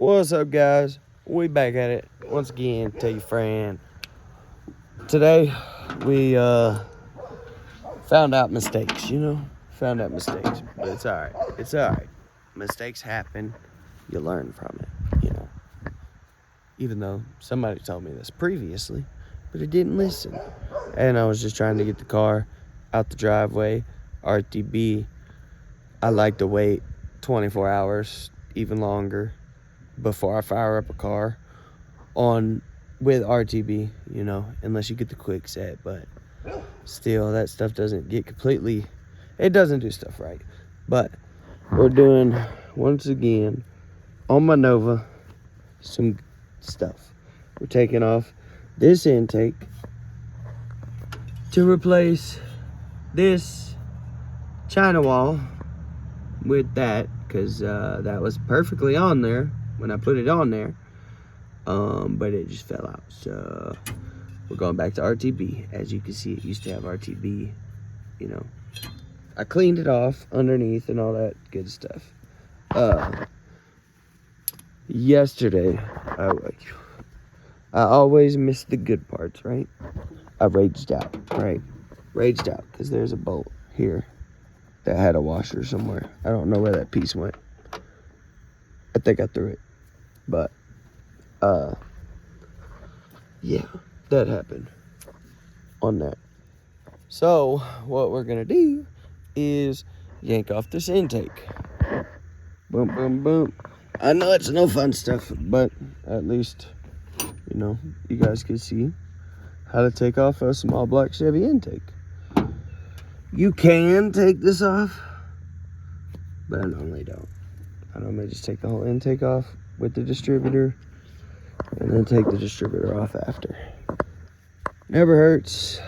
What's up, guys? We back at it once again. Tell your friend. Today we found out mistakes. Found out mistakes, but it's all right. It's all right. Mistakes happen. You learn from it. Even though somebody told me this previously, but it didn't listen. And I was just trying to get the car out the driveway. RTB. I like to wait 24 hours, even longer, before I fire up a car with RTB, unless you get the quick set. But still, that stuff doesn't get it doesn't do stuff right. But we're doing, once again, on my Nova, some stuff. We're taking off this intake to replace this China wall with that, because that was perfectly on there when I put it on there, but it just fell out. So we're going back to RTB. As you can see, it used to have RTB. I cleaned it off underneath and all that good stuff. Yesterday, I always miss the good parts, right? I raged out, right? Raged out because there's a bolt here that had a washer somewhere. I don't know where that piece went. I think I threw it. But, yeah, that happened on that. So, what we're going to do is yank off this intake. Boom, boom, boom. I know it's no fun stuff, but at least, you guys can see how to take off a small black Chevy intake. You can take this off, but I normally don't. I normally just take the whole intake off with the distributor and then take the distributor off after. Never hurts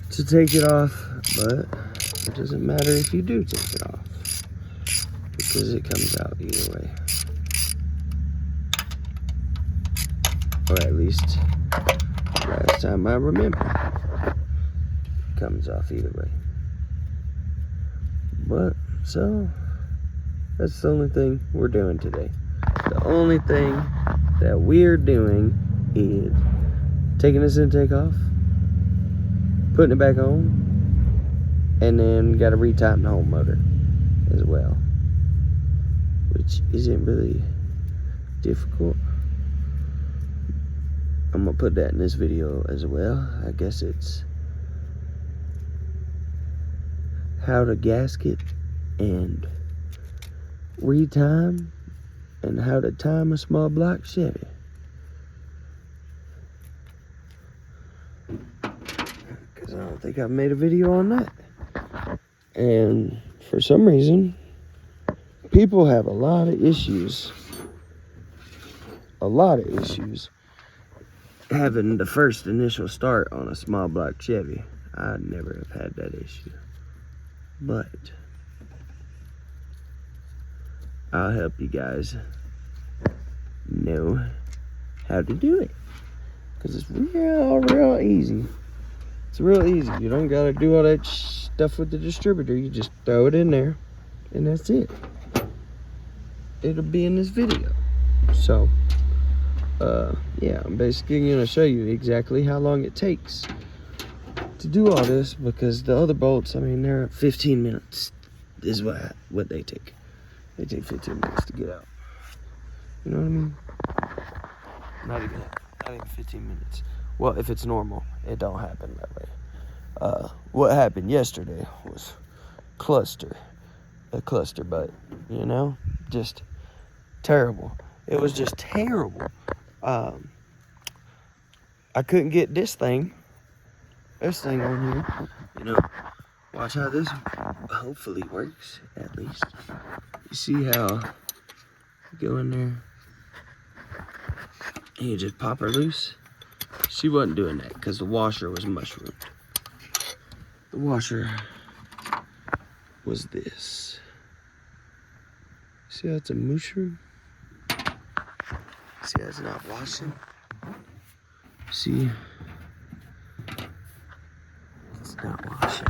to take it off, but it doesn't matter if you do take it off, because it comes out either way. Or at least last time I remember. Comes off either way. But so that's the only thing we're doing today. The only thing that we're doing is taking this intake off, putting it back on, and then got to retighten the whole motor as well, which isn't really difficult. I'm gonna put that in this video as well. I guess it's how to gasket and retime, and how to time a small block Chevy. Because I don't think I've made a video on that. And for some reason, people have a lot of issues having the first initial start on a small block Chevy. I never have had that issue. But I'll help you guys know how to do it, because it's real easy. It's real easy. You don't gotta do all that stuff with the distributor. You just throw it in there and that's it. It'll be in this video. So yeah, I'm basically gonna show you exactly how long it takes to do all this, because the other bolts, they're 15 minutes is what they take. They take 15 minutes to get out. You know what I mean? Not even 15 minutes. Well, if it's normal, it don't happen that way. What happened yesterday was a cluster butt, just terrible. It was just terrible. I couldn't get this thing on here. Watch how this hopefully works, at least. You see how you go in there and you just pop her loose? She wasn't doing that because the washer was mushroomed. The washer was this. See how it's a mushroom? See how it's not washing? See? It's not washing.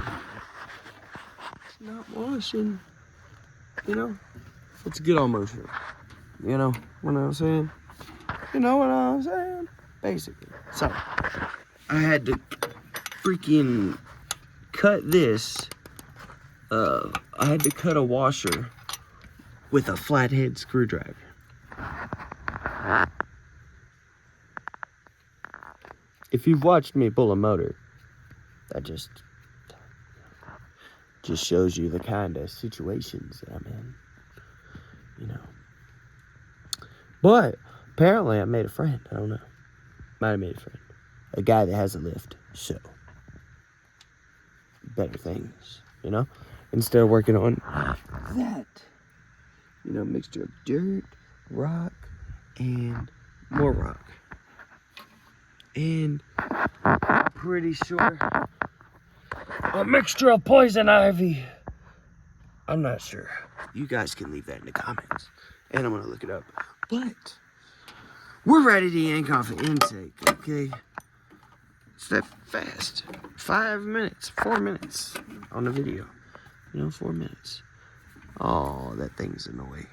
It's not washing. Let's get on mushroom. You know what I'm saying? You know what I'm saying? Basically. So, I had to freaking cut this. I had to cut a washer with a flathead screwdriver. If you've watched me pull a motor, that just shows you the kind of situations that I'm in, you know. But apparently I made a friend. I don't know. Might have made a friend. A guy that has a lift. So, better things, you know. Instead of working on that, you know, mixture of dirt, rock, and more rock. And I'm pretty sure a mixture of poison ivy. I'm not sure. You guys can leave that in the comments. And I'm going to look it up. But we're ready to yank off an intake, okay? It's that fast. 5 minutes, 4 minutes on the video. You know, 4 minutes. Oh, that thing's in the way.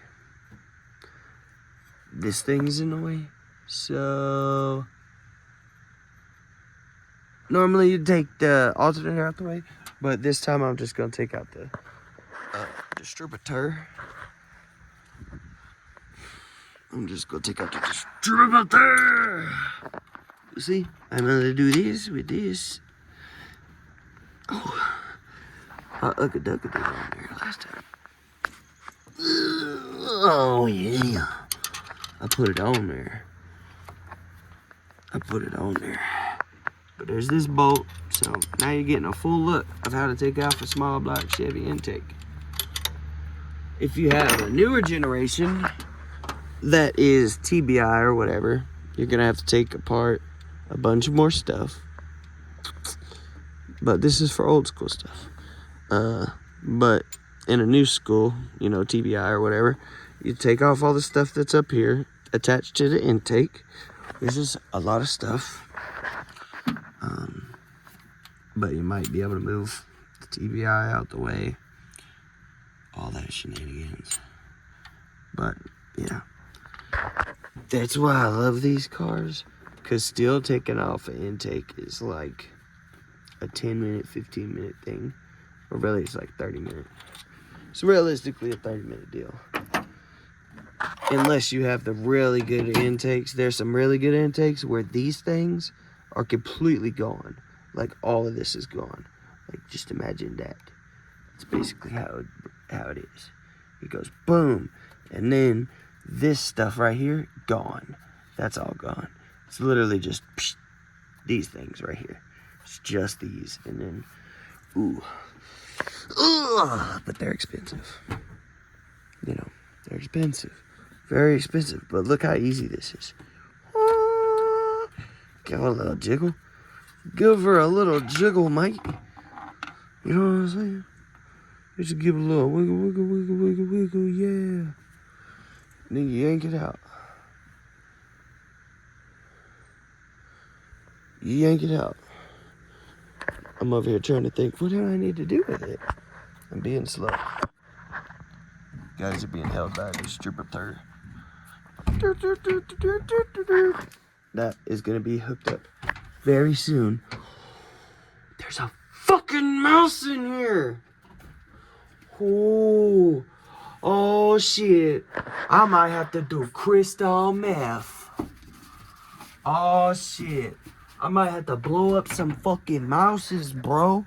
This thing's in the way. So, normally you'd take the alternator out the way, but this time I'm just going to take out the distributor. I'm just going to take out the distributor. You see, I'm going to do this with this. Oh, I ugga-dugga did on there last time. Oh, yeah. I put it on there. But there's this bolt, so now you're getting a full look of how to take off a small block Chevy intake. If you have a newer generation that is TBI or whatever, you're gonna have to take apart a bunch of more stuff. But this is for old school stuff. But in a new school, you know, TBI or whatever, you take off all the stuff that's up here attached to the intake. This is a lot of stuff. But you might be able to move the TBI out the way. All that shenanigans. But, yeah. That's why I love these cars. Because still taking off an intake is like a 10-minute, 15-minute thing. Or really, it's like 30 minutes. It's realistically a 30-minute deal. Unless you have the really good intakes. There's some really good intakes where these things are completely gone. Like, all of this is gone. Like, just imagine that. It's basically how it is. It goes boom. And then this stuff right here, gone. That's all gone. It's literally just psh, these things right here. It's just these. And then, ooh. Ugh, but they're expensive. You know, they're expensive. Very expensive. But look how easy this is. Give a little jiggle. Give her a little jiggle, mate. You know what I'm saying? Just give a little wiggle, wiggle, wiggle, wiggle, wiggle, yeah. Then you yank it out. You yank it out. I'm over here trying to think, what do I need to do with it? I'm being slow. Guys are being held by a distributor. That is going to be hooked up very soon. There's a fucking mouse in here. Oh shit. I might have to do crystal meth. Oh shit. I might have to blow up some fucking mouses, bro.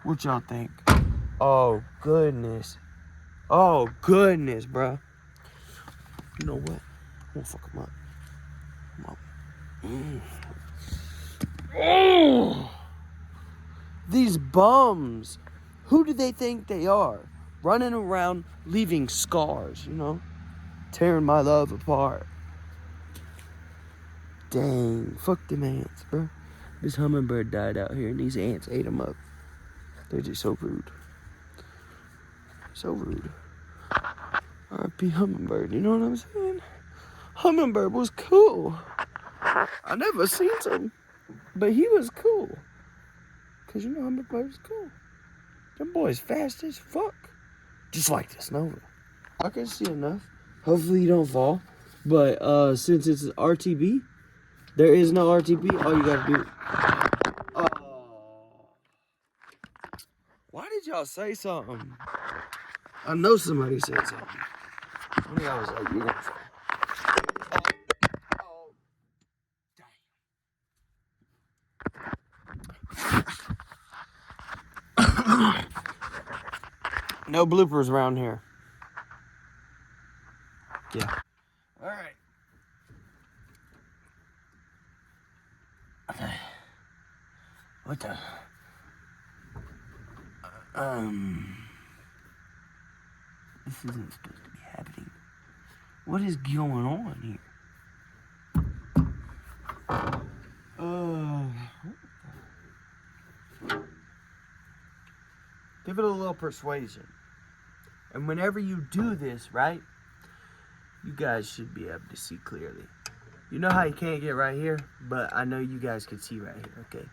What y'all think? Oh goodness. Oh goodness, bro. You know what? I'm gonna fuck them up. Oh, these bums. Who do they think they are? Running around leaving scars, you know? Tearing my love apart. Dang. Fuck them ants, bro. This hummingbird died out here and these ants ate them up. They're just so rude. So rude. R.I.P. Hummingbird, you know what I'm saying? Hummingbird was cool. I never seen him, but he was cool. Cause you know Hummingbird was cool. Them boys fast as fuck. Just like this Nova. I can see enough. Hopefully you don't fall. But since it's RTB, there is no RTB. All you gotta do. Oh, why did y'all say something? I know somebody said something. One of y'all was like, "You're gonna say." Oh, dang. No bloopers around here. Yeah. All right. Okay. What the? This isn't supposed to be happening. What is going on here? Give it a little persuasion. And whenever you do this, right, you guys should be able to see clearly. You know how you can't get right here? But I know you guys can see right here, okay?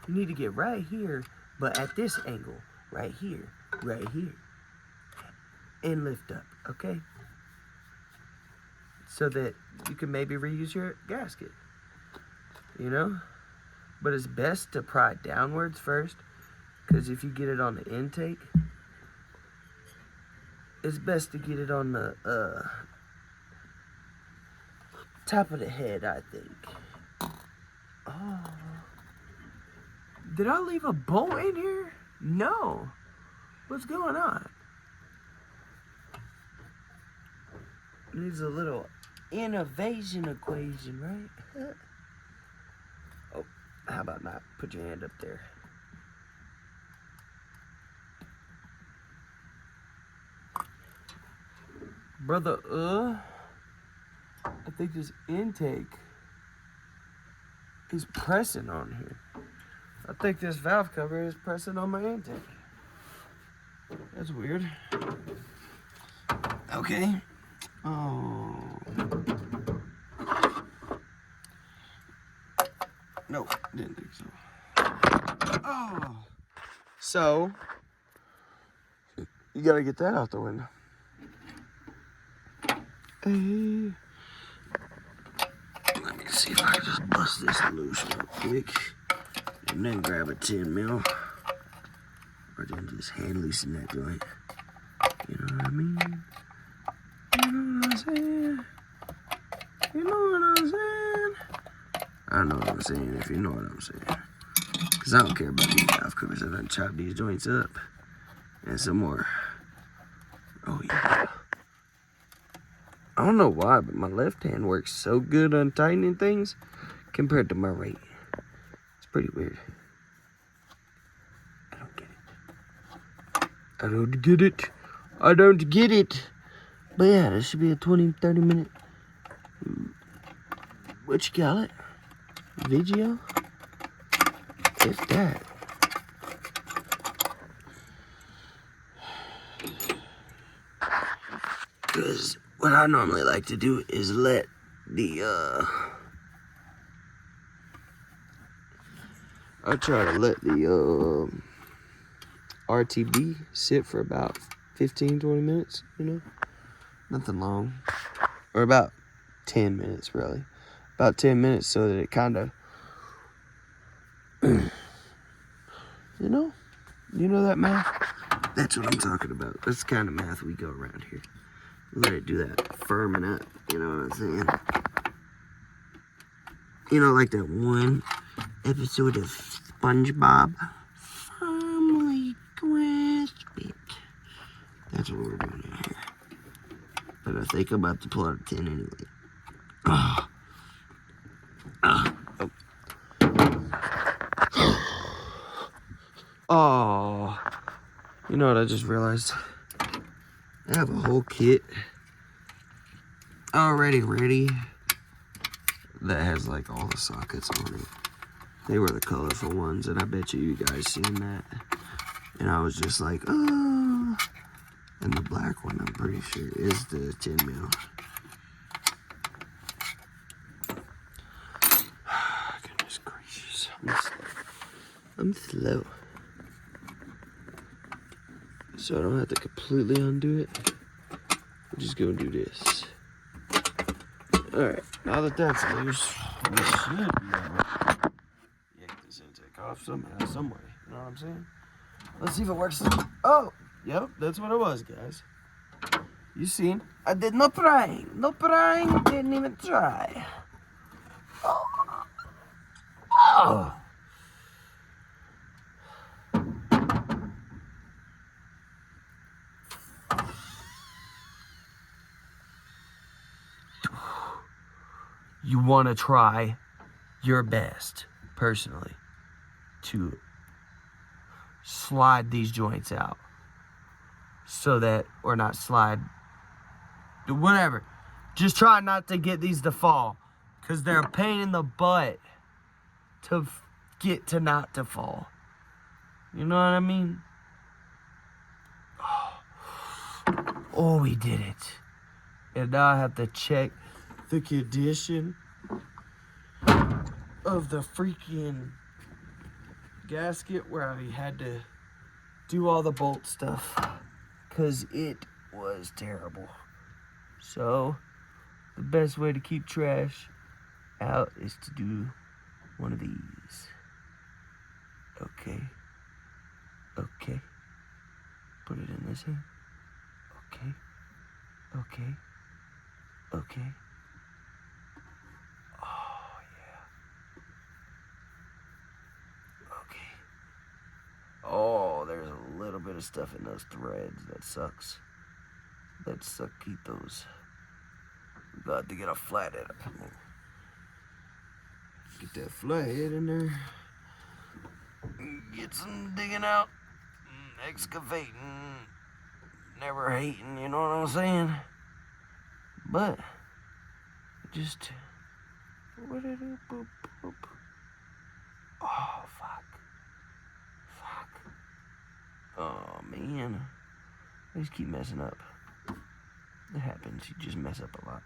You need to get right here, but at this angle, right here, and lift up, okay? So that you can maybe reuse your gasket, you know? But it's best to pry downwards first, because if you get it on the intake, it's best to get it on the top of the head, I think. Oh. Did I leave a bolt in here? No. What's going on? Needs a little innovation equation, right? Oh, how about not? Put your hand up there. Brother, I think this intake is pressing on here. I think this valve cover is pressing on my intake. That's weird. Okay. Oh. No, didn't think so. Oh. So, you gotta get that out the window. Hey. Let me see if I can just bust this loose real quick. And then grab a 10 mil. Or then just hand loosen that joint. You know what I mean? You know what I'm saying? You know what I'm saying? I know what I'm saying if you know what I'm saying. Because I don't care about these valve covers. I done chop these joints up. And some more. Oh, yeah. I don't know why, but my left hand works so good on tightening things compared to my right. It's pretty weird. I don't get it. I don't get it. I don't get it. But yeah, this should be a 20-30 minute, what you call it, video? If that. Because what I normally like to do is let the, I try to let the, RTB sit for about 15-20 minutes, you know? Nothing long. Or about 10 minutes, really. About 10 minutes so that it kind of, you know that math? That's what I'm talking about. That's the kind of math we go around here. Let it do that firming up, you know what I'm saying? You know, like that one episode of SpongeBob? Firmly grasp it. That's what we're doing out here. But I think I'm about to pull out a 10 anyway. Oh. Oh. You know what I just realized? I have a whole kit already ready that has like all the sockets on it. They were the colorful ones, and I bet you guys seen that. And I was just like, oh. And the black one, I'm pretty sure, is the 10 mil. Goodness gracious. I'm slow. So I don't have to completely undo it. I'm just gonna do this. Alright, now that that's loose, we should be able to yank this intake off somehow, some way. You know what I'm saying? Let's see if it works. Oh, yep, that's what it was, guys. You seen? I did no prying. No prying, didn't even try. Oh. Oh. You want to try your best, personally, to slide these joints out so that, or not slide, whatever. Just try not to get these to fall, because they're a pain in the butt to get to not to fall. You know what I mean? Oh, we did it. And now I have to check the condition of the freaking gasket where I had to do all the bolt stuff, because it was terrible. So the best way to keep trash out is to do one of these. Okay. Okay. Put it in this hand. Okay. Okay. Okay. Oh, yeah. Okay. Oh, there's a little bit of stuff in those threads. That sucks. Let's keep those. We got to get a flathead up in there. Get that flathead in there. Get some digging out. Excavating. Never hating, you know what I'm saying? But just what did it boop boop? Oh fuck. Oh man. I just keep messing up. It happens, you just mess up a lot.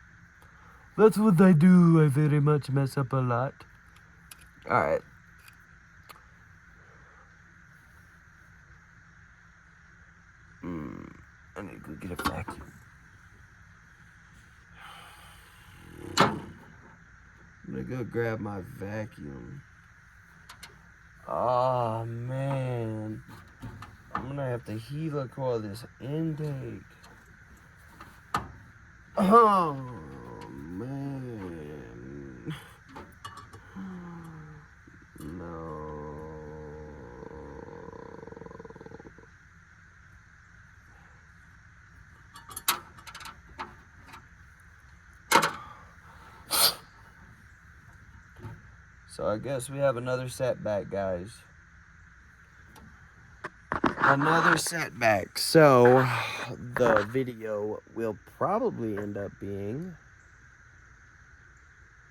That's what I do, I very much mess up a lot. Alright. I need to go get a vacuum. I'm gonna go grab my vacuum. Oh man. I'm gonna have to helicoil this intake. Oh man. No. So I guess we have another setback, guys. Another setback. So the video will probably end up being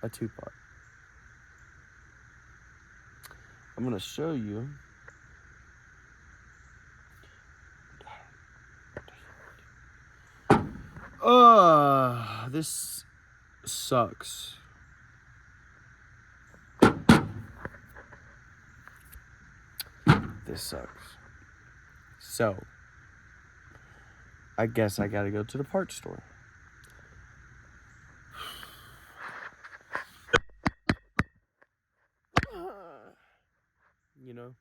a two-part. I'm gonna show you this sucks. This sucks. So, I guess I gotta go to the parts store. You know,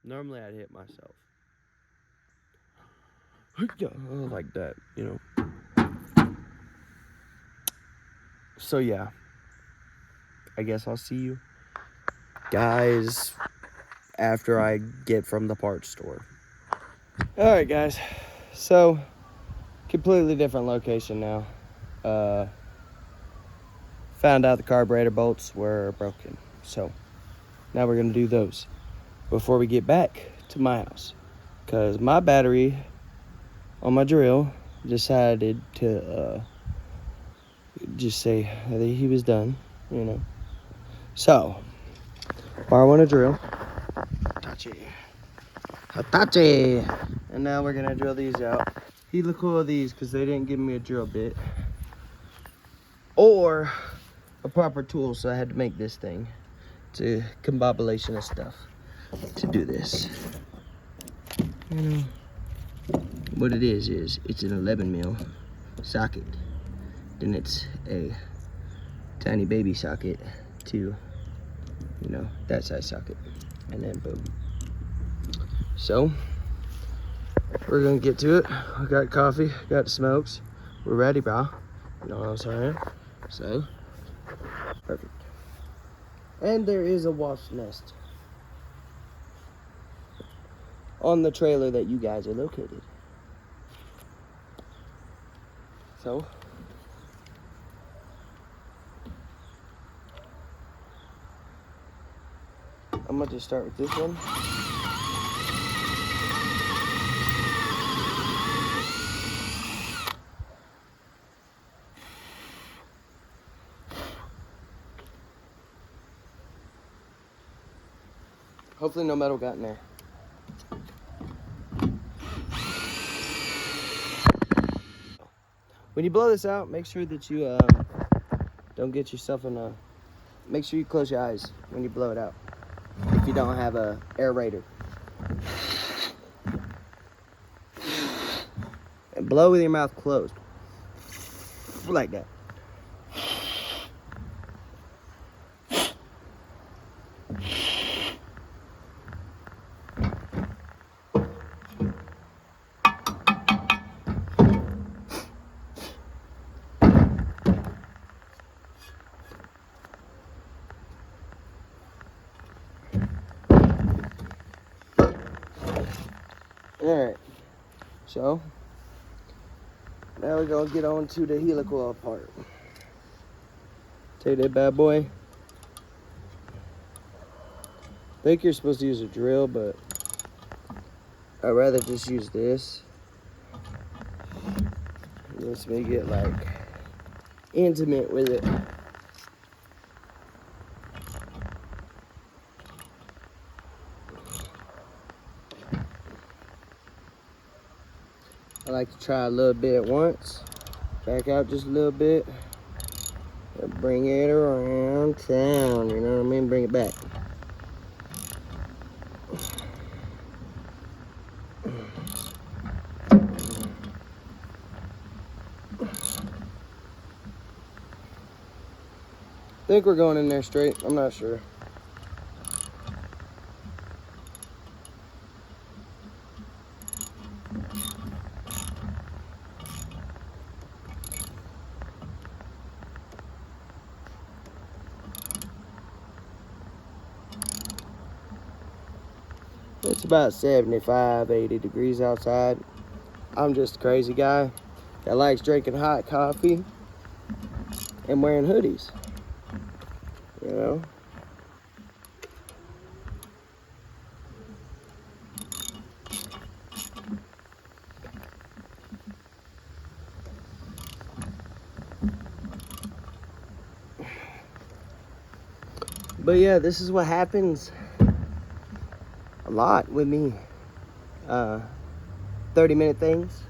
normally I'd hit myself. Like that, you know. So yeah, I guess I'll see you guys after I get from the parts store. Alright guys, so completely different location now. Found out the carburetor bolts were broken, so now we're gonna do those before we get back to my house, because my battery on my drill decided to just say that he was done, you know. So borrow a drill, Hitachi, and now we're gonna drill these out. Helicoil these because they didn't give me a drill bit or a proper tool, so I had to make this thing. It's a combobulation of stuff to do this. You know what it is it's an 11 mil socket. Then it's a tiny baby socket to, you know, that size socket. And then boom. So, we're gonna get to it. I got coffee, got the smokes. We're ready, bro. You know what I'm saying? So, perfect. And there is a wasp nest on the trailer that you guys are located. So, I'm gonna just start with this one. Hopefully no metal got in there. When you blow this out, make sure that you don't get yourself in a... Make sure you close your eyes when you blow it out, if you don't have a aerator. And blow with your mouth closed. Like that. Alright, so now we're gonna get on to the helical part. Take that bad boy. I think you're supposed to use a drill, but I'd rather just use this. It lets me get like intimate with it. I like to try a little bit at once, back out just a little bit, and bring it around town, you know what I mean? Bring it back. I think we're going in there straight, I'm not sure. It's about 75, 80 degrees outside. I'm just a crazy guy that likes drinking hot coffee and wearing hoodies, you know? But yeah, this is what happens a lot with me. 30-minute things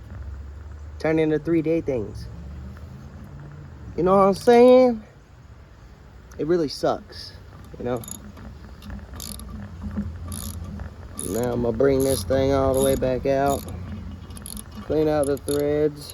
turn into 3-day things. You know what I'm saying? It really sucks, you know? Now I'm gonna bring this thing all the way back out, clean out the threads.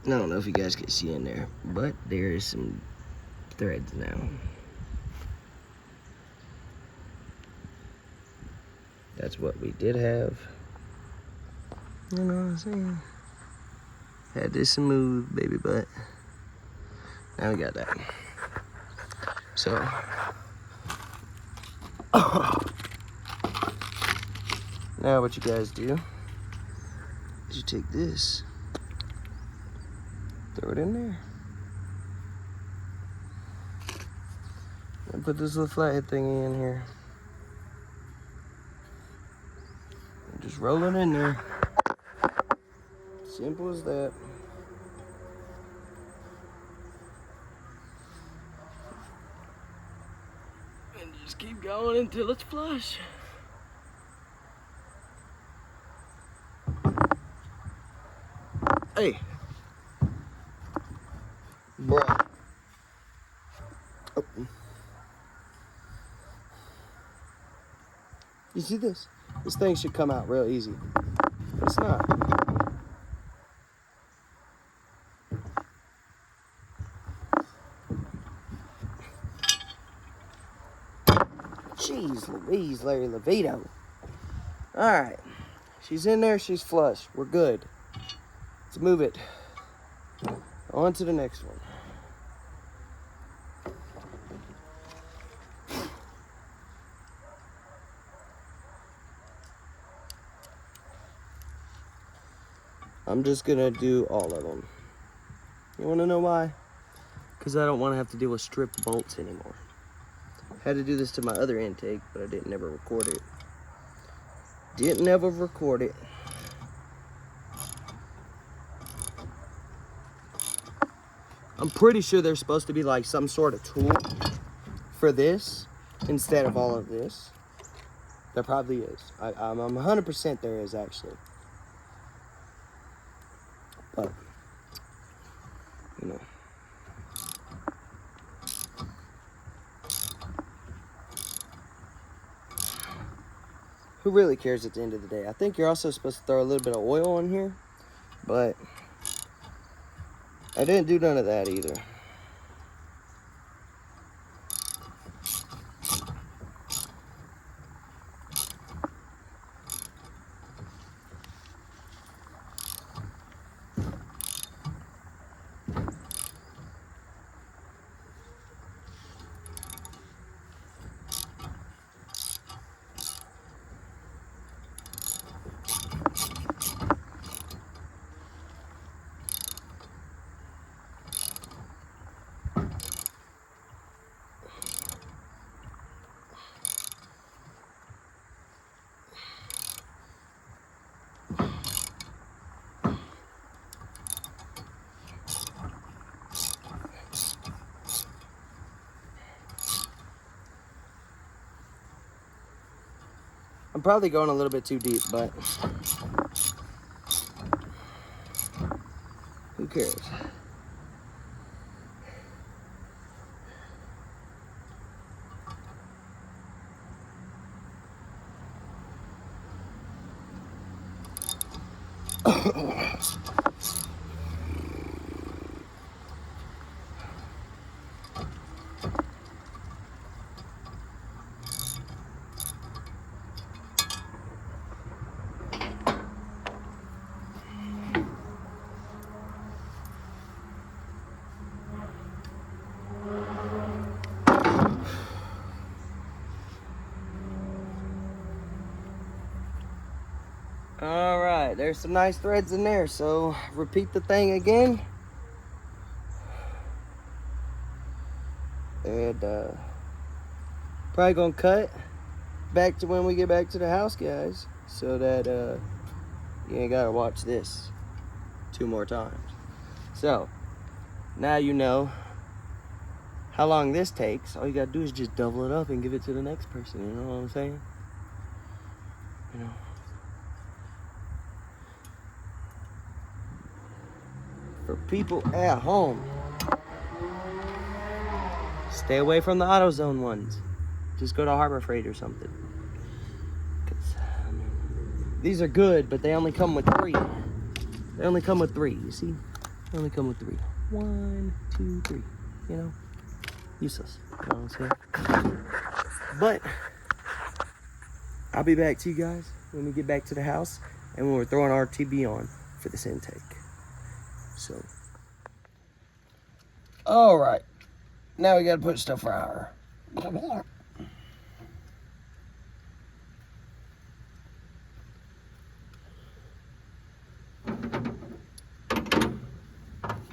I don't know if you guys can see in there, but there is some threads now. That's what we did have. You know what I'm saying? Had this smooth baby butt. Now we got that. So, now what you guys do is you take this, throw it in there, and put this little flathead thingy in here. And just roll it in there. Simple as that. And just keep going until it's flush. Hey. Bro. Oh. You see this? This thing should come out real easy. But it's not. Jeez Louise, Larry Levito. Alright. She's in there, she's flush. We're good. Let's move it. On to the next one. I'm just gonna do all of them. You wanna know why? Because I don't want to have to deal with stripped bolts anymore. Had to do this to my other intake, but I didn't ever record it. Didn't ever record it. I'm pretty sure there's supposed to be like some sort of tool for this instead of all of this. There probably is. I'm 100% there is actually. But, you know. Who really cares at the end of the day? I think you're also supposed to throw a little bit of oil in here, but I didn't do none of that either. I'm probably going a little bit too deep, but who cares? All right, there's some nice threads in there, so repeat the thing again. And probably gonna cut back to when we get back to the house, guys, so that you ain't gotta watch this 2 more times. So now you know how long this takes. All you gotta do is just double it up and give it to the next person. You know what I'm saying? You know. For people at home, stay away from the AutoZone ones. Just go to Harbor Freight or something. 'Cause, these are good, but they only come with 3. They only come with 3, you see? They only come with 3. 1, 2, 3. You know? Useless. You know what I'm saying? But I'll be back to you guys when we get back to the house and when we're throwing our TB on for this intake. So, all right, now we gotta put stuff fryer.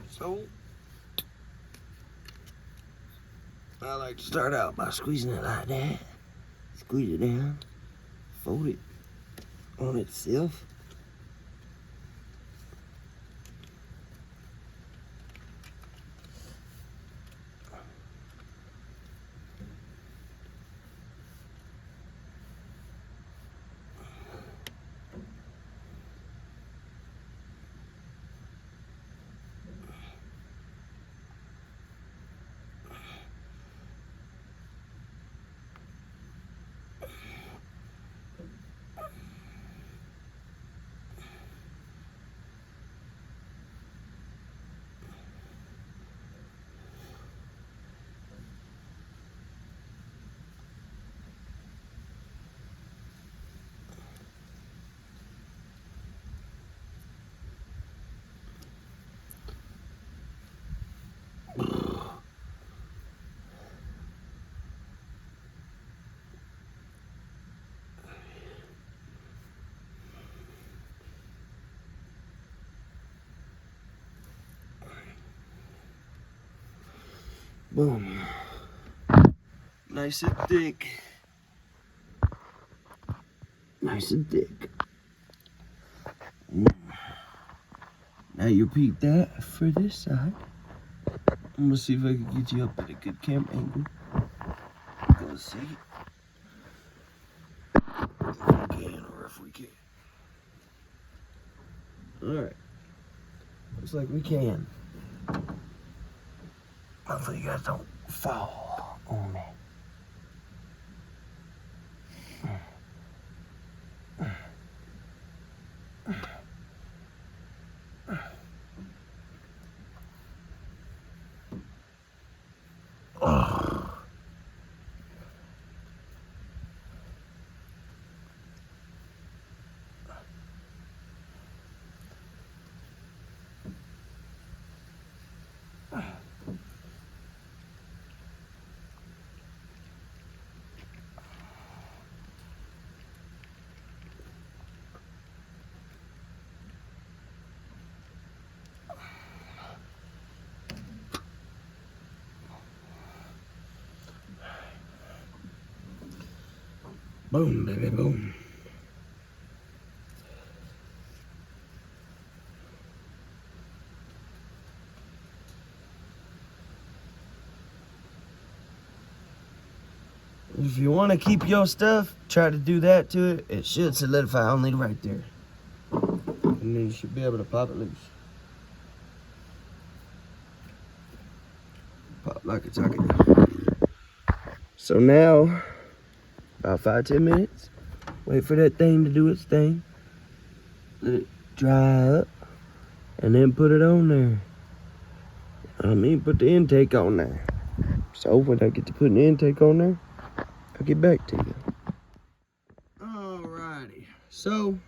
So, I like to start out by squeezing it like that. Squeeze it down, fold it on itself. Boom. Nice and thick. Nice and thick. Now you repeat that for this side. I'm gonna see if I can get you up at a good camera angle. Go see if we can or if we can't. Alright. Looks like we can. Hopefully you guys don't fall on me. Boom, baby, boom. If you want to keep your stuff, try to do that to it. It should solidify only right there. And then you should be able to pop it loose. Pop like it's talking. So now, about 5-10 minutes, wait for that thing to do its thing. Let it dry up, and then put it on there. Put the intake on there. So when I get to putting the intake on there, I'll get back to you. Alrighty. So,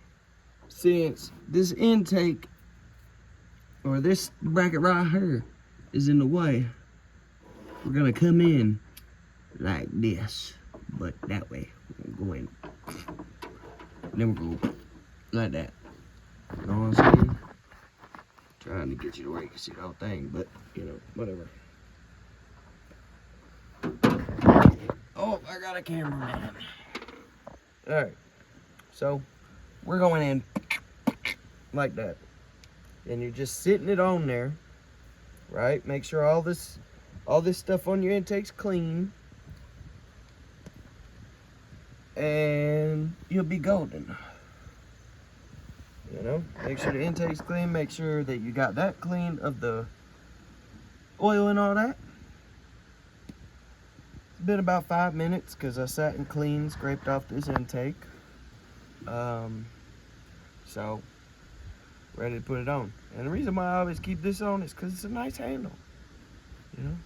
since this intake, or this bracket right here, is in the way, we're gonna come in like this, but that way. We're gonna go in. Then we're gonna go like that. You know what I'm saying? Trying to get you to where you can see the whole thing, but you know, whatever. Oh, I got a cameraman. Alright. So we're going in like that. And you're just sitting it on there. Right? Make sure all this stuff on your intake's clean. And you'll be golden. You know, make sure the intake's clean. Make sure that you got that clean of the oil and all that. It's been about 5 minutes because I sat and cleaned, scraped off this intake. So, ready to put it on. And the reason why I always keep this on is because it's a nice handle. You know,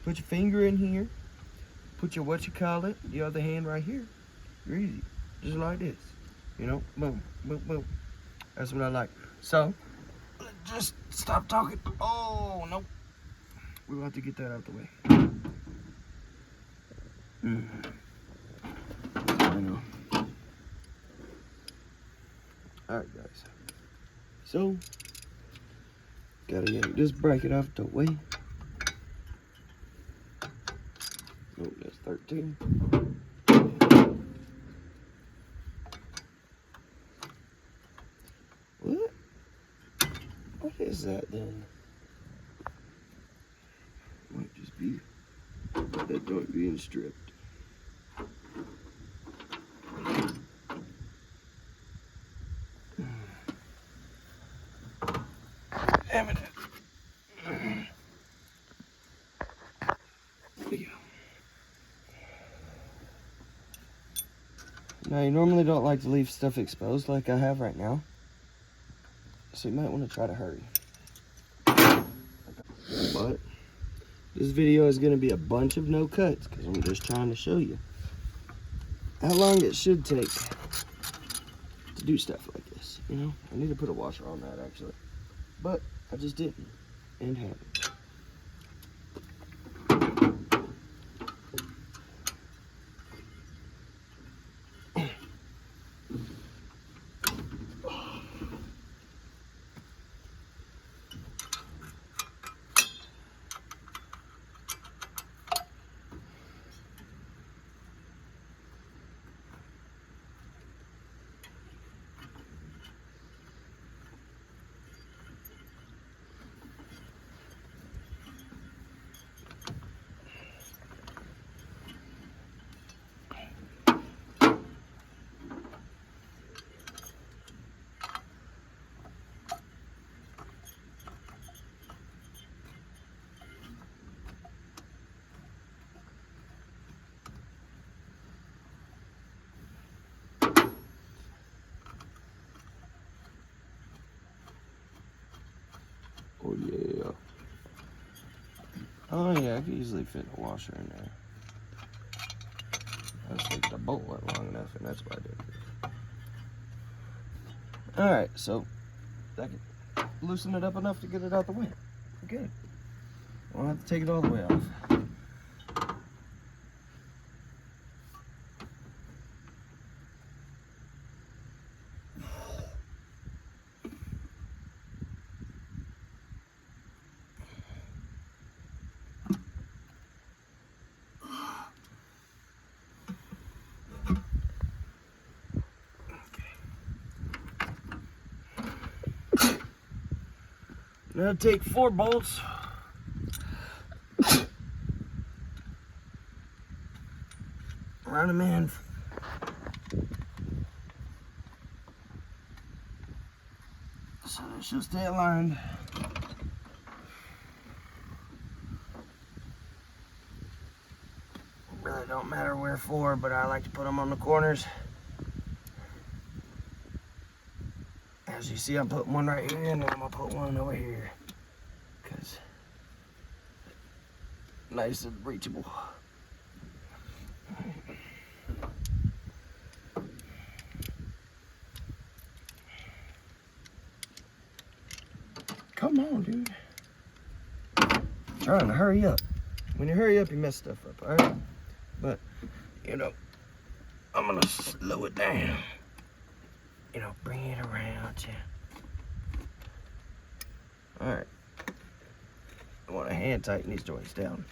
put your finger in here. Put your the other hand right here. You're easy, just like this. You know, boom, boom, boom. That's what I like. So, just stop talking. Oh, nope. We're about to get that out the way. I know. Alright, guys. So, gotta yank this bracket off the way. Oh, that's 13. What? What is that then? Might just be that joint being stripped. Damn it. There we go. Now, you normally don't like to leave stuff exposed like I have right now. So you might want to try to hurry. But this video is going to be a bunch of no cuts because I'm just trying to show you how long it should take to do stuff like this. You know, I need to put a washer on that actually, but I just didn't and haven't. Oh yeah, I could easily fit a washer in there. I was thinking the bolt wasn't long enough, and that's why I didn't. All right, so that can loosen it up enough to get it out the way. We're good. I don't have to take it all the way off. Now take 4 bolts. Run them in. So they should stay aligned. Really don't matter where for, but I like to put them on the corners. As you see, I'm putting one right here, and then I'm gonna put one over here, cause nice and reachable. Come on, dude. Trying to hurry up. When you hurry up, you mess stuff up, all right? But, you know, I'm gonna slow it down. You know, bring it around you. All right. I want to hand tighten these joints down.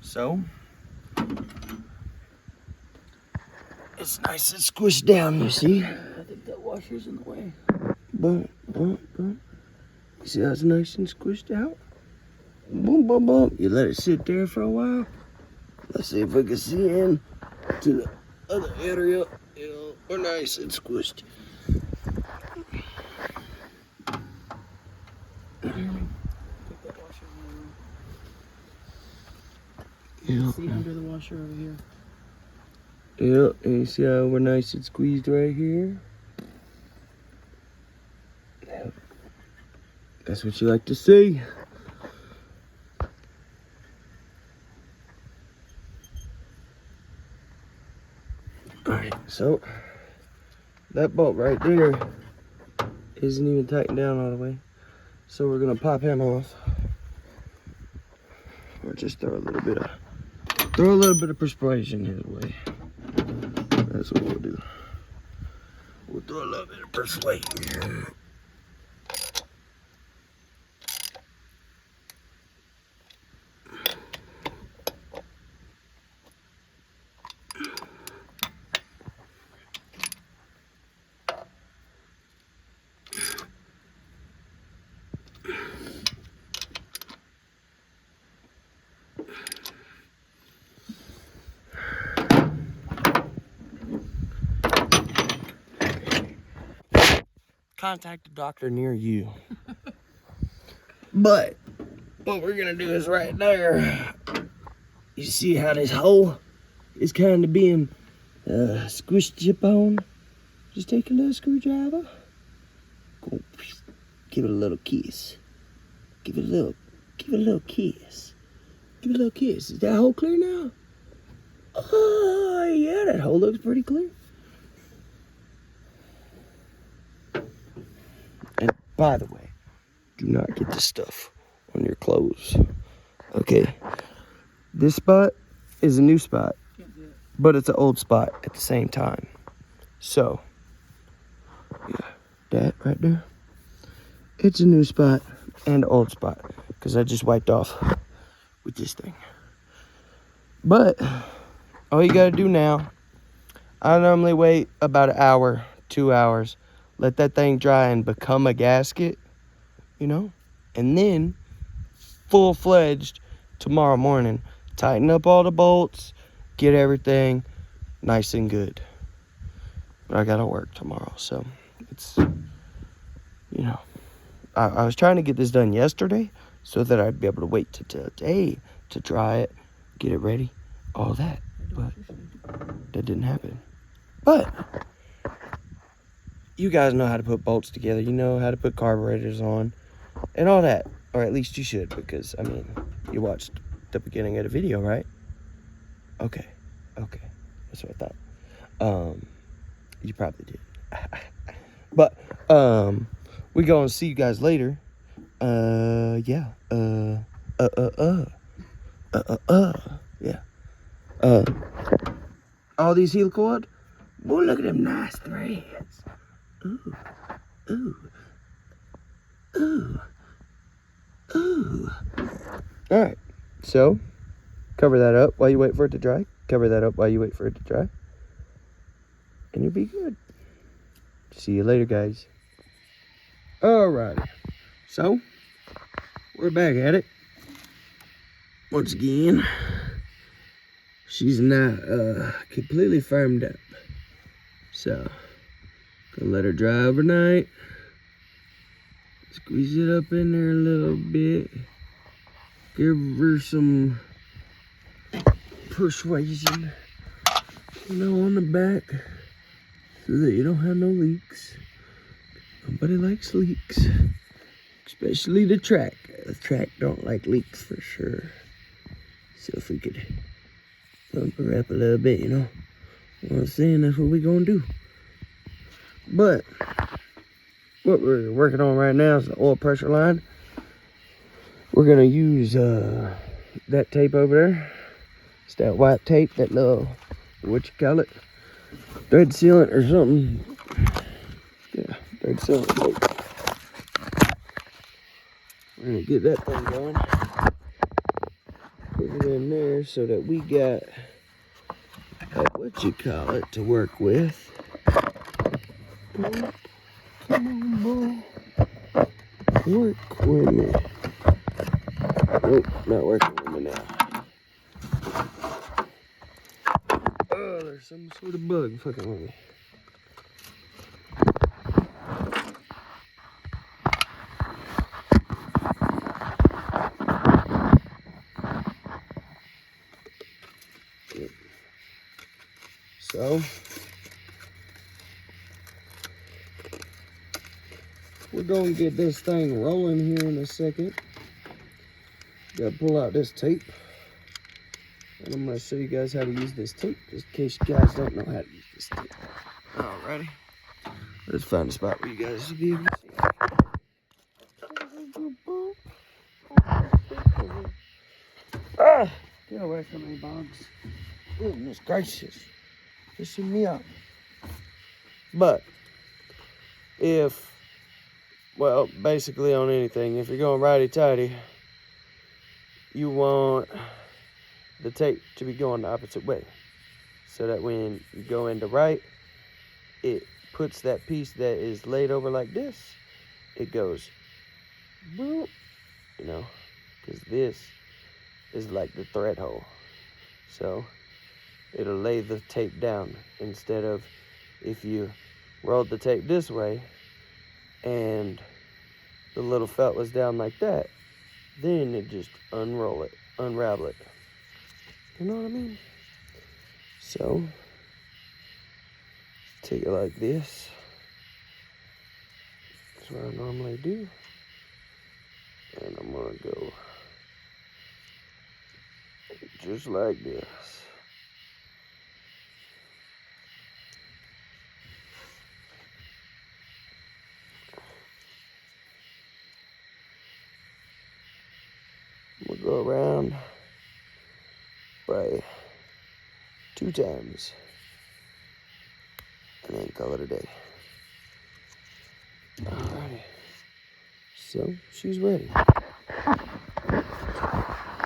So, it's nice and squished down, you see? I think that washer's in the way. Boom, boom, boom. You see how it's nice and squished out? Boom, boom, boom. You let it sit there for a while. Let's see if we can see in to the other area. You know, we're nice and squished. Yeah. See under the washer over here? Yeah, and you see how we're nice and squeezed right here? Yeah. That's what you like to see. Alright, so that bolt right there isn't even tightened down all the way. So we're gonna pop him off. Or just throw a little bit of perspiration his way. That's what we'll do. We'll throw a little bit of persuasion. Contact a doctor near you. But what we're gonna do is right there. You see how this hole is kind of being squished up on? Just take a little screwdriver. Go, give it a little kiss. Give it a little kiss. Give it a little kiss. Is that hole clear now? Oh yeah, that hole looks pretty clear. And by the way, do not get this stuff on your clothes. Okay. This spot is a new spot, but it's an old spot at the same time. So, yeah, that right there, it's a new spot and an old spot because I just wiped off with this thing. But all you gotta do now, I normally wait about an hour, 2 hours, let that thing dry and become a gasket, you know, and then full-fledged tomorrow morning, tighten up all the bolts, get everything nice and good. But I gotta work tomorrow, so it's, you know, I was trying to get this done yesterday so that I'd be able to wait to today to try it, get it ready, all that. But that didn't happen. But you guys know how to put bolts together. You know how to put carburetors on and all that. Or at least you should, because, I mean, you watched the beginning of the video, right? Okay. That's what I thought. You probably did. But, we gonna see you guys later. Yeah. Yeah. All these helicord. Boy, look at them nice threads. Ooh. All right. So, cover that up while you wait for it to dry. Cover that up while you wait for it to dry. And you'll be good. See you later, guys. Alrighty. So, we're back at it. Once again, she's not completely firmed up. So, gonna let her dry overnight. Squeeze it up in there a little bit. Give her some persuasion, on the back, so that you don't have no leaks. Nobody likes leaks, especially the track. The track don't like leaks for sure. So if we could bump her up a little bit, what I'm saying, that's what we're gonna do. But what we're working on right now is the oil pressure line. We're gonna use that tape over there. It's that white tape, that little, what you call it, thread sealant or something. Yeah, thread sealant tape. We're gonna get that thing going. Put it in there so that we got that, what you call it, to work with. Come on, boy. Work with me. Nope, not working with me now. Oh, there's some sort of bug fucking with me. So, we're going to get this thing rolling here in a second. Got to pull out this tape. And I'm going to show you guys how to use this tape, just in case you guys don't know how to use this tape. Alrighty. Let's find a spot where you guys will be able to see. Get away from me, bugs. Goodness gracious. Pissing me up. But, basically on anything, if you're going righty-tighty, you want the tape to be going the opposite way. So that when you go into right, it puts that piece that is laid over like this, it goes, boop, because this is like the thread hole. So it'll lay the tape down instead of if you rolled the tape this way and the little felt was down like that, then it just unravel it. You know what I mean? So take it like this. That's what I normally do. And I'm gonna go just like this. We'll go around by 2 times and then call it a day. Alrighty. So she's ready.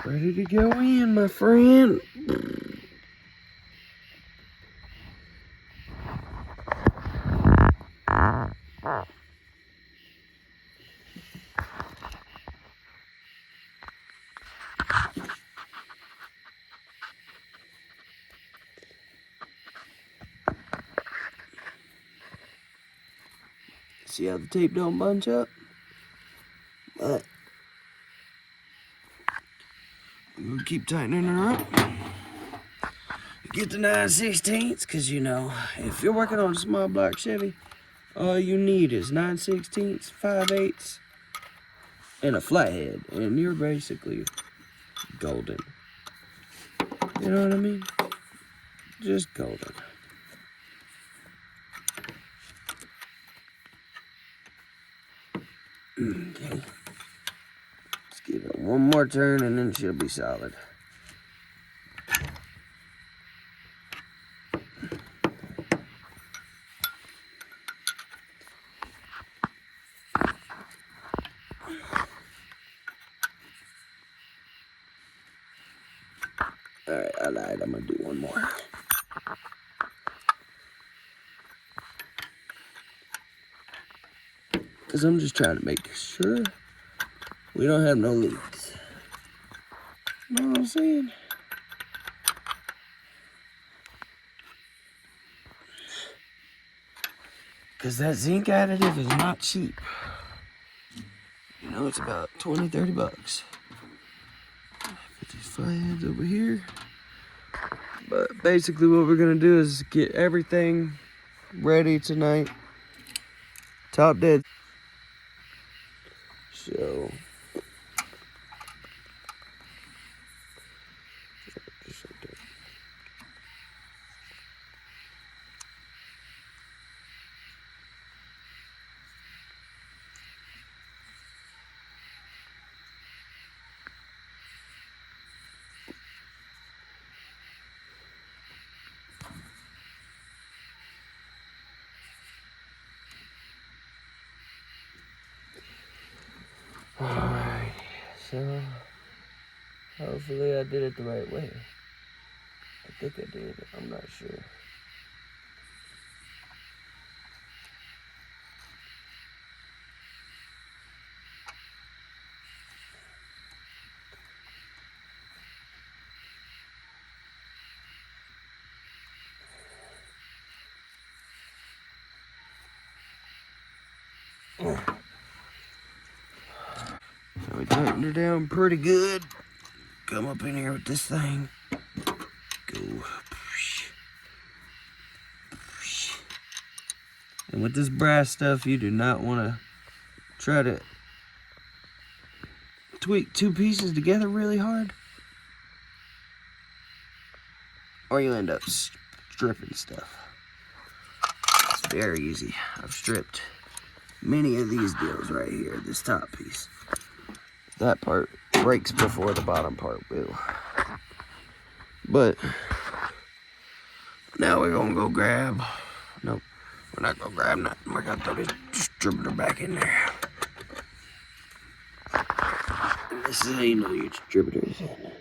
Ready to go in, my friend. See how the tape don't bunch up? But we'll keep tightening her up. Get the 9/16, because you know, if you're working on a small block Chevy, all you need is 9/16, 5/8, and a flathead, and you're basically golden. You know what I mean? Just golden. Okay. Let's give it one more turn and then she'll be solid. Alright, I lied. I'm gonna do one more. Because I'm just trying to make sure we don't have no leaks. You know what I'm saying? Because that zinc additive is not cheap. You know, it's about 20, 30 bucks. Put these flatheads over here. But basically what we're gonna do is get everything ready tonight. Top dead. So just like that. Alright, so hopefully I did it the right way. I think I did, I'm not sure. So we tightened her down pretty good. Come up in here with this thing. Go. And with this brass stuff, you do not want to try to tweak two pieces together really hard, or you end up stripping stuff. It's very easy. I've stripped many of these deals right here, this top piece. That part breaks before the bottom part will. But now we're gonna go grab, nope, we're not gonna grab nothing. We're gonna throw this distributor back in there. And this is how you know your distributor is in.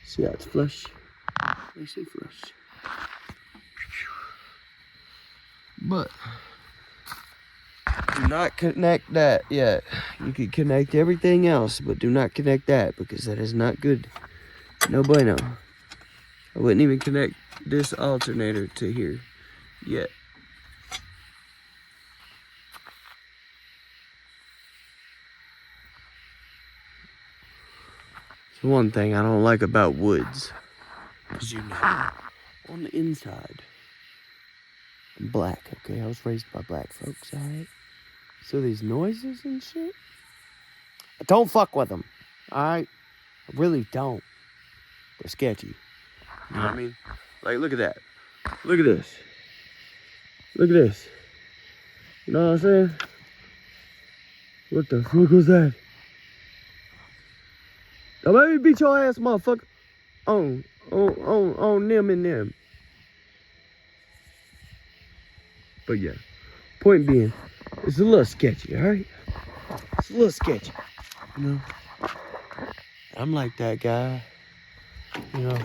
See how it's flush? They say flush. But do not connect that yet. You can connect everything else, but do not connect that because that is not good. No bueno. I wouldn't even connect this alternator to here yet. It's one thing I don't like about woods. As you know, on the inside, I'm black, okay? I was raised by black folks, alright? So these noises and shit, I don't fuck with them, alright? I really don't. They're sketchy. You know what I mean? Like, look at that. Look at this. Look at this. You know what I'm saying? What the fuck was that? Now let me beat your ass, motherfucker. On them and them. But yeah, point being, it's a little sketchy, alright? It's a little sketchy, you know? I'm like that guy, you know?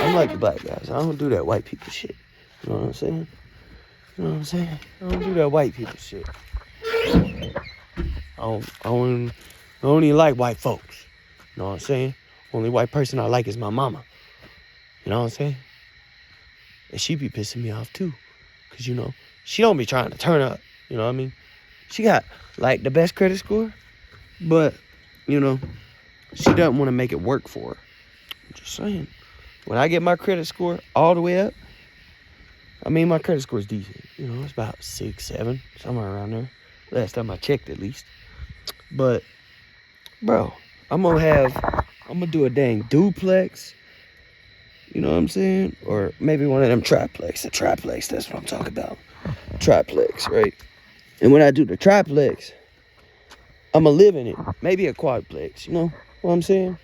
I'm like the black guys. I don't do that white people shit. You know what I'm saying? You know what I'm saying? I don't do that white people shit. I don't even like white folks. You know what I'm saying? Only white person I like is my mama. You know what I'm saying? And she be pissing me off too. Cause you know, she don't be trying to turn up You know what I mean? She got, like, the best credit score, but, you know, she doesn't want to make it work for her. I'm just saying. When I get my credit score all the way up, I mean, my credit score is decent. You know, it's about 6, 7, somewhere around there. Last time I checked, at least. But, bro, I'm gonna do a dang duplex. You know what I'm saying? Or maybe one of them triplex. The triplex, that's what I'm talking about. Triplex, right? And when I do the triplex, I'm gonna live in it. Maybe a quadplex, you know what I'm saying?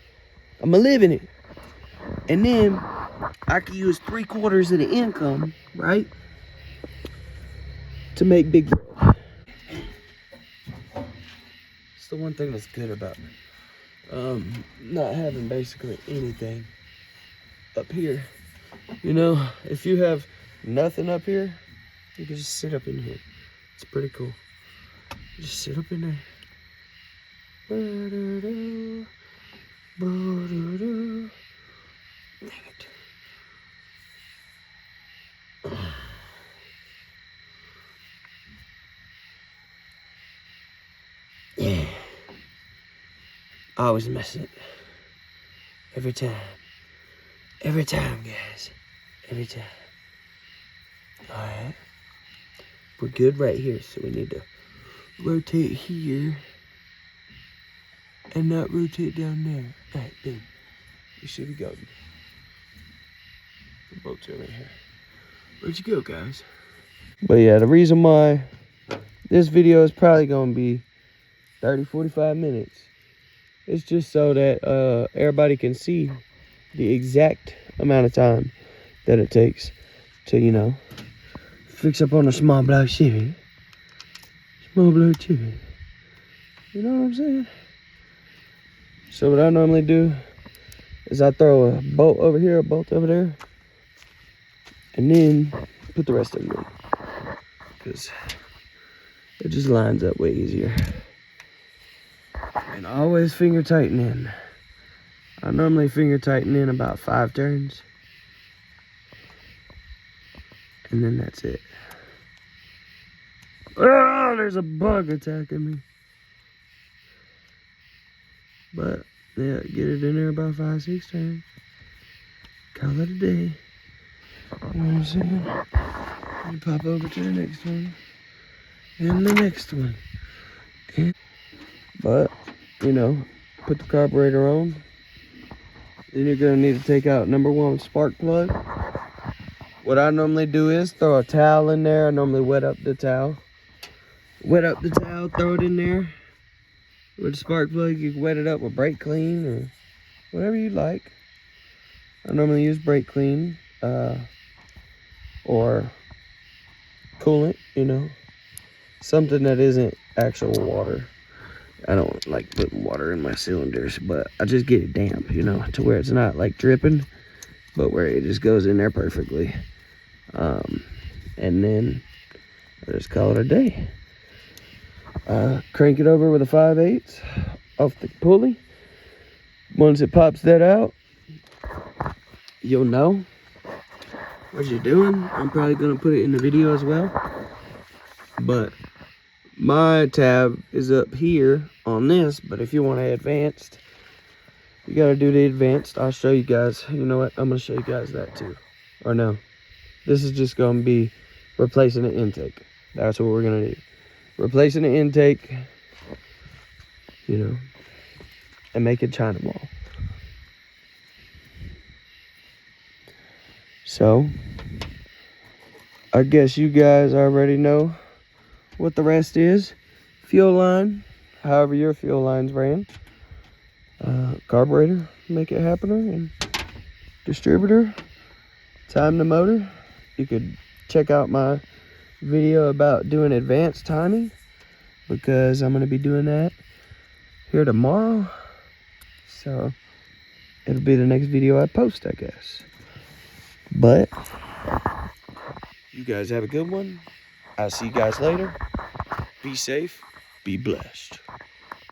I'm gonna live in it. And then I can use 3/4 of the income, right? To make big bread. It's the one thing that's good about not having basically anything up here. You know, if you have nothing up here, you can just sit up in here. It's pretty cool. Just sit up in there. Dang it. Yeah. I always mess it. Every time. Every time, guys. Every time. Alright. We're good right here, so we need to rotate here and not rotate down there. Alright, boom. You should be golden. The boat's over here. Where'd you go, guys? But yeah, the reason why this video is probably gonna be 30, 45 minutes. It's just so that everybody can see the exact amount of time that it takes to, you know, fix up on a small block Chevy. Small block Chevy. You know what I'm saying? So what I normally do is I throw a bolt over here, a bolt over there, and then put the rest of them in. Because it just lines up way easier. And always finger tighten in. I normally finger tighten in about 5 turns. And then that's it. Oh, there's a bug attacking me. But, yeah, get it in there about 5, 6 turns. Call it a day. You know what I'm saying? And pop over to the next one. And the next one. But, you know, put the carburetor on. Then you're going to need to take out number 1 spark plug. What I normally do is throw a towel in there. I normally wet up the towel. Wet up the towel, throw it in there. With the spark plug, you can wet it up with brake clean or whatever you like. I normally use brake clean or coolant, you know. Something that isn't actual water. I don't like putting water in my cylinders, but I just get it damp, you know, to where it's not like dripping, but where it just goes in there perfectly. And then I just call it a day. Crank it over with a 5/8 off the pulley. Once it pops that out, you'll know what you're doing. I'm probably gonna put it in the video as well. But my tab is up here on this, but if you want to advanced, you got to do the advanced. I'll show you guys. You know what? I'm going to show you guys that too. Or no. This is just going to be replacing the intake. That's what we're going to do. Replacing the intake, you know, and making China ball. So, I guess you guys already know what the rest is. Fuel line, however your fuel line's ran. Carburetor, make it happen, and distributor, time the motor. You could check out my video about doing advanced timing, because I'm going to be doing that here tomorrow. So it'll be the next video I post, I guess. But you guys have a good one. I'll see you guys later. Be safe. Be blessed.